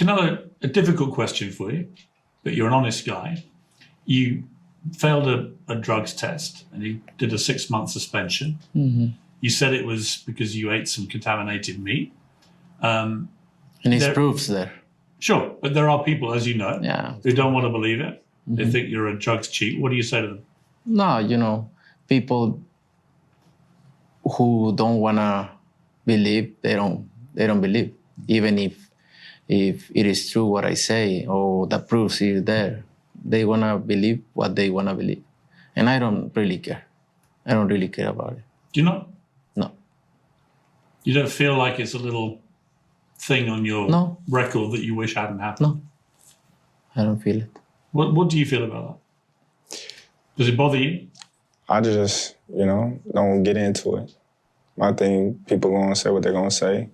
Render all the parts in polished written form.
Another a difficult question for you, but you're an honest guy. You failed a drugs test and you did a 6-month suspension. Mm-hmm. You said it was because you ate some contaminated meat. And it's proofs there. Sure, but there are people, as you know, who don't want to believe it. Mm-hmm. They think you're a drugs cheat. What do you say to them? No, people who don't want to believe, they don't believe. Even if it is true what I say or the proofs is there, they want to believe what they want to believe. And I don't really care. I don't really care about it. Do you not? No. You don't feel like it's a little thing on your record that you wish hadn't happened? No. I don't feel it. What do you feel about that? Does it bother you? I just, don't get into it. I think people going to say what they're going to say.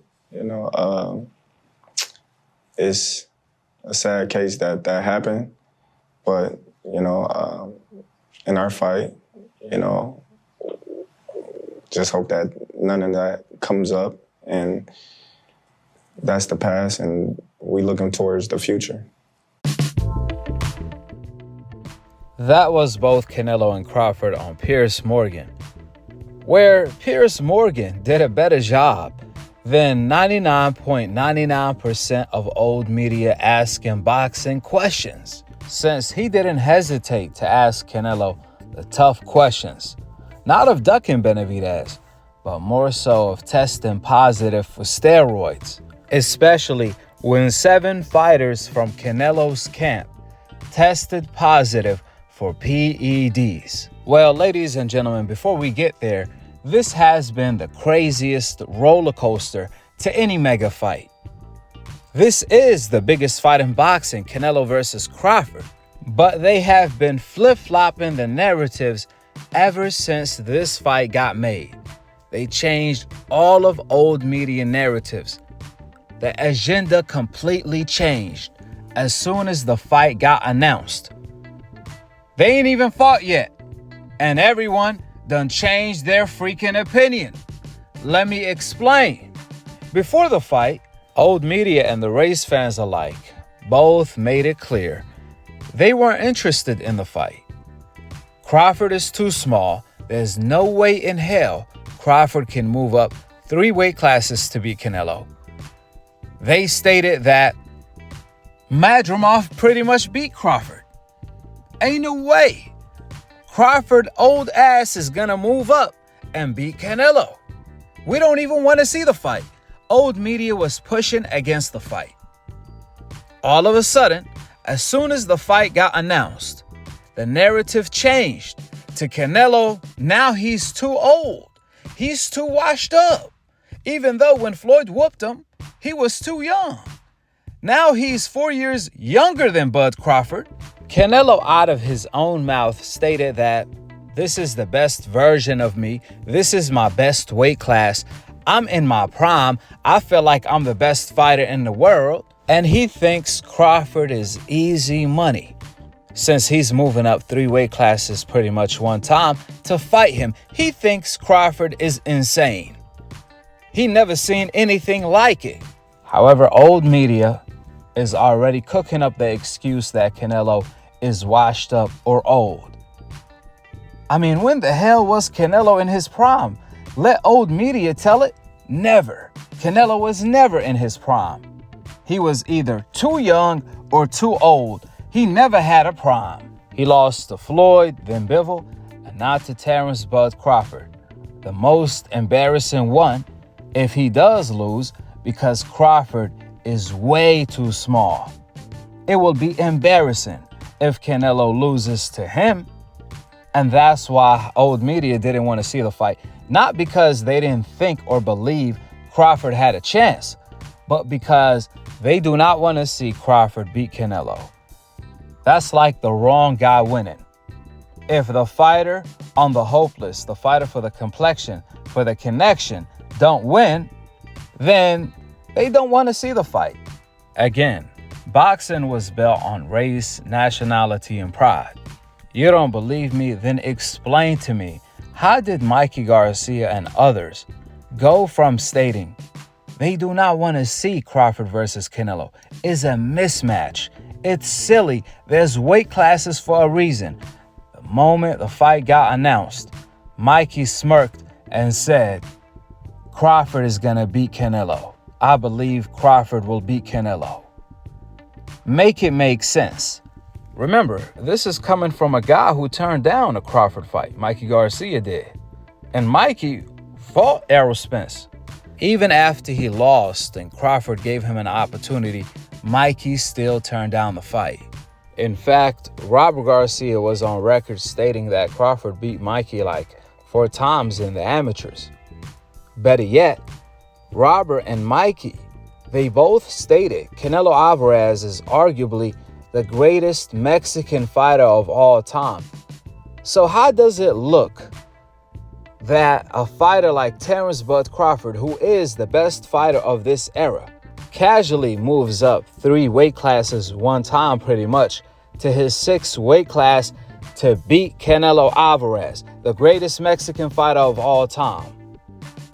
It's a sad case that happened. But, in our fight, just hope that none of that comes up. And that's the past, and we looking towards the future. That was both Canelo and Crawford on Piers Morgan, where Piers Morgan did a better job than 99.99% of old media asking boxing questions, since he didn't hesitate to ask Canelo the tough questions, not of ducking Benavidez, but more so of testing positive for steroids, especially when 7 fighters from Canelo's camp tested positive for PEDs. Well, ladies and gentlemen, before we get there, this has been the craziest roller coaster to any mega fight. This is the biggest fight in boxing, Canelo versus Crawford, but they have been flip-flopping the narratives ever since this fight got made. They changed all of old media narratives. The agenda completely changed as soon as the fight got announced. They ain't even fought yet, and everyone done changed their freaking opinion. Let me explain. Before the fight, old media and the race fans alike both made it clear they weren't interested in the fight. Crawford is too small. There's no way in hell Crawford can move up 3 weight classes to beat Canelo. They stated that Madrimov pretty much beat Crawford. Ain't no way Crawford old ass is gonna move up and beat Canelo. We don't even want to see the fight. Old media was pushing against the fight. All of a sudden, as soon as the fight got announced, the narrative changed to Canelo. Now he's too old. He's too washed up. Even though when Floyd whooped him, he was too young. Now he's 4 years younger than Bud Crawford. Canelo, out of his own mouth, stated that this is the best version of me. This is my best weight class. I'm in my prime. I feel like I'm the best fighter in the world. And he thinks Crawford is easy money, since he's moving up 3 weight classes pretty much one time to fight him. He thinks Crawford is insane. He never seen anything like it. However, old media is already cooking up the excuse that Canelo is washed up or old. I mean, when the hell was Canelo in his prime? Let old media tell it. Never. Canelo was never in his prime. He was either too young or too old. He never had a prime. He lost to Floyd, then Bivol, and now to Terence Bud Crawford. The most embarrassing one, if he does lose, because Crawford is way too small. It will be embarrassing if Canelo loses to him. And that's why old media didn't want to see the fight. Not because they didn't think or believe Crawford had a chance, but because they do not want to see Crawford beat Canelo. That's like the wrong guy winning. If the fighter on the hope list, the fighter for the complexion, for the connection, don't win, then they don't want to see the fight. Again, boxing was built on race, nationality, and pride. You don't believe me? Then explain to me, how did Mikey Garcia and others go from stating They do not want to see Crawford versus Canelo. It's a mismatch. It's silly. There's weight classes for a reason. The moment the fight got announced, Mikey smirked and said, Crawford is going to beat Canelo. I believe Crawford will beat Canelo. Make it make sense. Remember, this is coming from a guy who turned down a Crawford fight. Mikey Garcia did. And Mikey fought Errol Spence. Even after he lost and Crawford gave him an opportunity, Mikey still turned down the fight. In fact, Robert Garcia was on record stating that Crawford beat Mikey like 4 times in the amateurs. Better yet, Robert and Mikey, they both stated Canelo Alvarez is arguably the greatest Mexican fighter of all time. So how does it look that a fighter like Terence Bud Crawford, who is the best fighter of this era, casually moves up 3 weight classes one time pretty much to his 6th weight class to beat Canelo Alvarez, the greatest Mexican fighter of all time?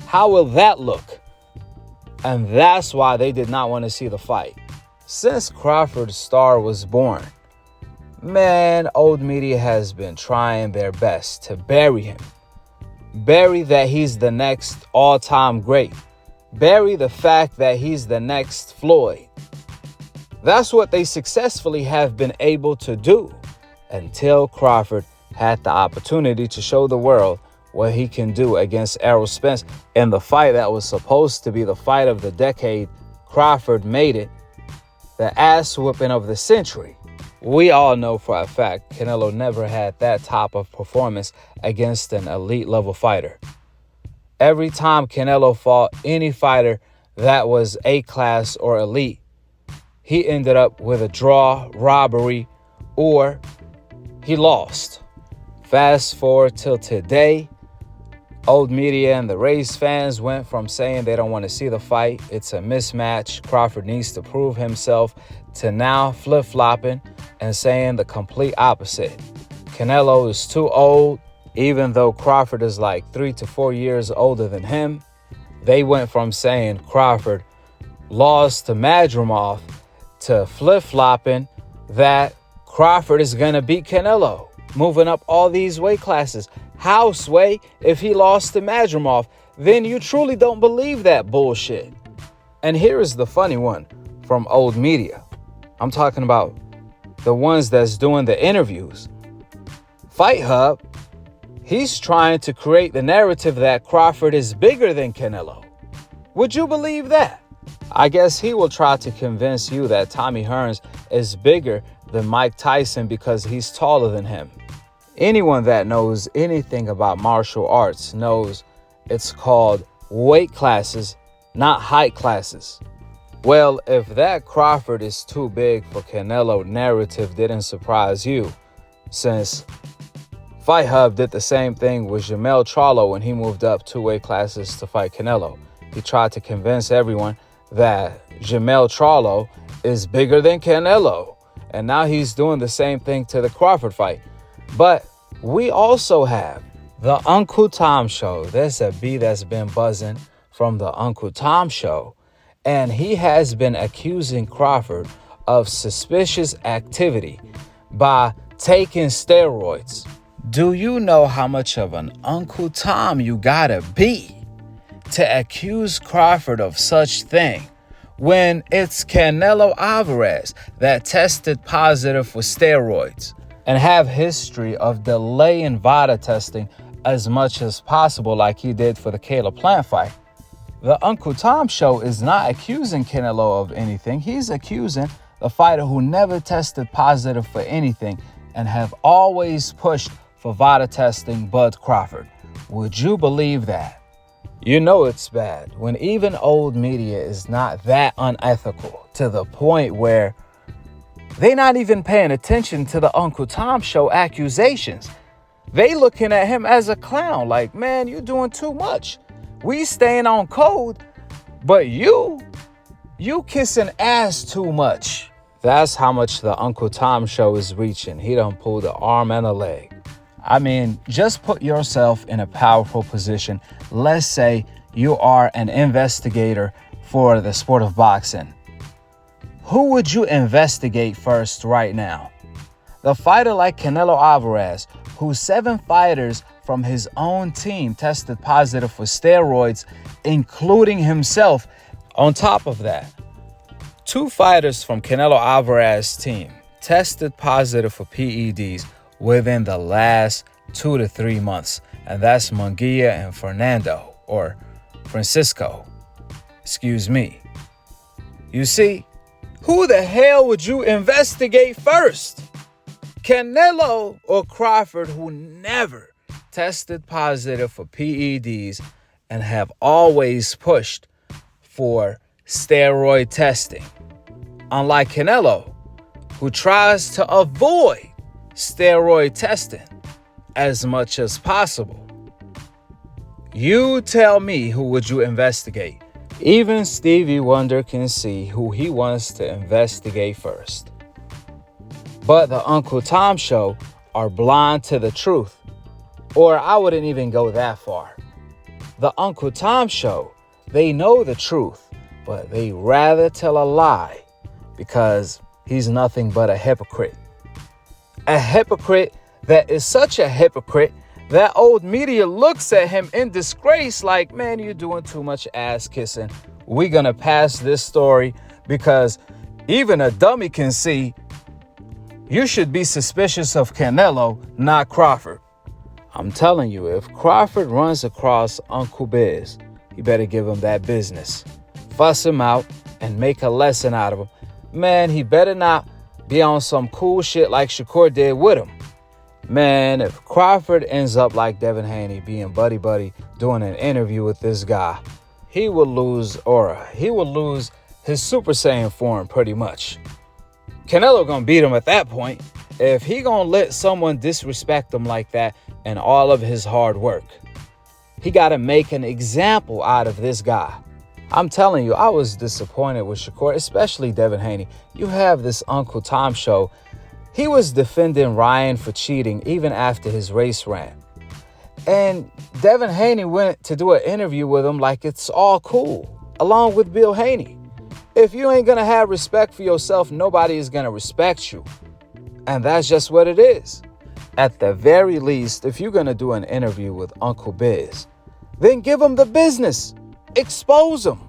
How will that look? And that's why they did not want to see the fight. Since Crawford's star was born, man, old media has been trying their best to bury him. Bury that he's the next all-time great. Bury the fact that he's the next Floyd. That's what they successfully have been able to do until Crawford had the opportunity to show the world what he can do against Errol Spence. In the fight that was supposed to be the fight of the decade, Crawford made it the ass whooping of the century. We all know for a fact Canelo never had that type of performance against an elite level fighter. Every time Canelo fought any fighter that was A-class or elite, he ended up with a draw, robbery, or he lost. Fast forward till today, old media and the race fans went from saying they don't want to see the fight, it's a mismatch, Crawford needs to prove himself, to now flip-flopping and saying the complete opposite. Canelo is too old, even though Crawford is like 3 to 4 years older than him. They went from saying Crawford lost to Madrimov to flip-flopping that Crawford is going to beat Canelo, moving up all these weight classes. How, Sway? If he lost to Madrimov, then you truly don't believe that bullshit. And here is the funny one from old media. I'm talking about the ones that's doing the interviews. Fight Hub, he's trying to create the narrative that Crawford is bigger than Canelo. Would you believe that? I guess he will try to convince you that Tommy Hearns is bigger than Mike Tyson because he's taller than him. Anyone that knows anything about martial arts knows it's called weight classes, not height classes. Well, if that Crawford is too big for Canelo narrative didn't surprise you, since Fight Hub did the same thing with Jermell Charlo when he moved up 2 weight classes to fight Canelo. He tried to convince everyone that Jermell Charlo is bigger than Canelo. And now he's doing the same thing to the Crawford fight. But we also have the Uncle Tom Show. There's a bee that's been buzzing from the Uncle Tom Show. And he has been accusing Crawford of suspicious activity by taking steroids. Do you know how much of an Uncle Tom you gotta be to accuse Crawford of such thing when it's Canelo Alvarez that tested positive for steroids and have history of delaying VADA testing as much as possible like he did for the Caleb Plant fight? The Uncle Tom Show is not accusing Canelo of anything. He's accusing the fighter who never tested positive for anything and have always pushed for VADA testing, Bud Crawford. Would you believe that? You know it's bad when even old media is not that unethical to the point where they're not even paying attention to the Uncle Tom Show accusations. They looking at him as a clown like, man, you're doing too much. We staying on code, but you kissing ass too much. That's how much the Uncle Tom Show is reaching. He done pulled an arm and a leg. I mean, just put yourself in a powerful position. Let's say you are an investigator for the sport of boxing. Who would you investigate first right now? The fighter like Canelo Alvarez, who 7 fighters from his own team tested positive for steroids, including himself. On top of that, 2 fighters from Canelo Alvarez's team tested positive for PEDs within the last 2 to 3 months, and that's Munguia and Francisco. Excuse me. You see, who the hell would you investigate first? Canelo or Crawford, who never tested positive for PEDs and have always pushed for steroid testing. Unlike Canelo, who tries to avoid steroid testing as much as possible. You tell me, who would you investigate? Even Stevie Wonder can see who he wants to investigate first. But the Uncle Tom Show are blind to the truth. Or I wouldn't even go that far. The Uncle Tom Show, they know the truth, but they rather tell a lie because he's nothing but a hypocrite. A hypocrite that is such a hypocrite that old media looks at him in disgrace like, man, you're doing too much ass kissing. We're going to pass this story because even a dummy can see you should be suspicious of Canelo, not Crawford. I'm telling you, if Crawford runs across Uncle Biz, you better give him that business. Fuss him out and make a lesson out of him. Man, he better not be on some cool shit like Shakur did with him. Man, if Crawford ends up like Devin Haney being buddy-buddy doing an interview with this guy, he will lose aura. He will lose his Super Saiyan form pretty much. Canelo gonna beat him at that point. If he gonna let someone disrespect him like that and all of his hard work, he gotta make an example out of this guy. I'm telling you, I was disappointed with Shakur, especially Devin Haney. You have this Uncle Tom Show. He was defending Ryan for cheating even after his race ran. And Devin Haney went to do an interview with him like it's all cool, along with Bill Haney. If you ain't gonna have respect for yourself, nobody is gonna respect you. And that's just what it is. At the very least, if you're gonna do an interview with Uncle Biz, then give him the business. Expose him.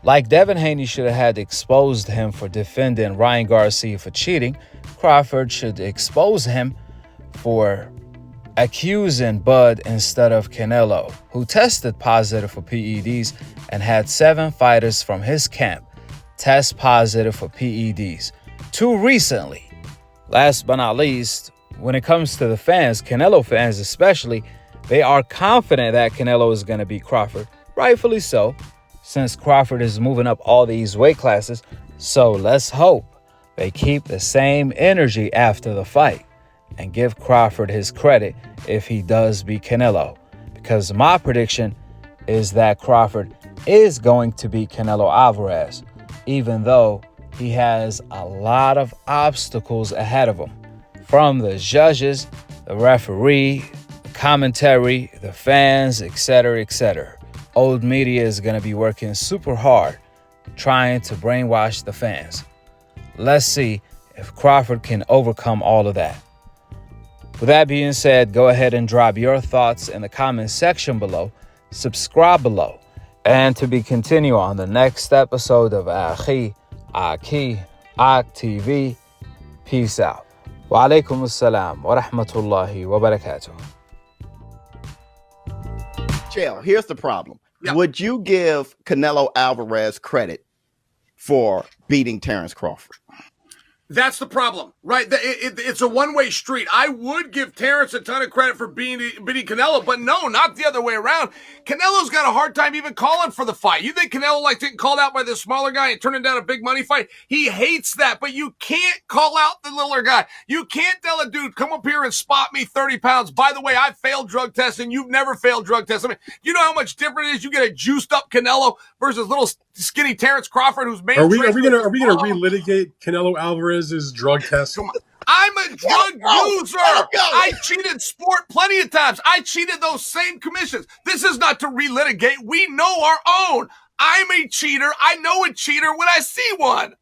Like Devin Haney should have had exposed him for defending Ryan Garcia for cheating, Crawford should expose him for accusing Bud instead of Canelo, who tested positive for PEDs and had 7 fighters from his camp test positive for PEDs. 2 recently. Last but not least, when it comes to the fans, Canelo fans especially, they are confident that Canelo is going to beat Crawford. Rightfully so, since Crawford is moving up all these weight classes. So let's hope they keep the same energy after the fight and give Crawford his credit if he does beat Canelo. Because my prediction is that Crawford is going to beat Canelo Alvarez, even though he has a lot of obstacles ahead of him. From the judges, the referee, the commentary, the fans, etc., etc. Old media is going to be working super hard trying to brainwash the fans. Let's see if Crawford can overcome all of that. With that being said, go ahead and drop your thoughts in the comment section below. Subscribe below. And to be continued on the next episode of Akhi, Akhi TV. Peace out. Wa alaikum assalam wa rahmatullahi wa barakatuh. Chael, here's the problem. Yeah. Would you give Canelo Alvarez credit for beating Terence Crawford? That's the problem, right? It's a one-way street. I would give Terence a ton of credit for beating Canelo, but no, not the other way around. Canelo's got a hard time even calling for the fight. You think Canelo likes getting called out by the smaller guy and turning down a big money fight? He hates that, but you can't call out the littler guy. You can't tell a dude, come up here and spot me 30 pounds. By the way, I failed drug testing. You've never failed drug testing. I mean, you know how much different it is? You get a juiced up Canelo versus little skinny Terence Crawford, who's main. Are we gonna relitigate Canelo Alvarez's drug test? Come on. I'm a drug user. Let him go. I cheated sport plenty of times. I cheated those same commissions. This is not to relitigate. We know our own. I'm a cheater. I know a cheater when I see one.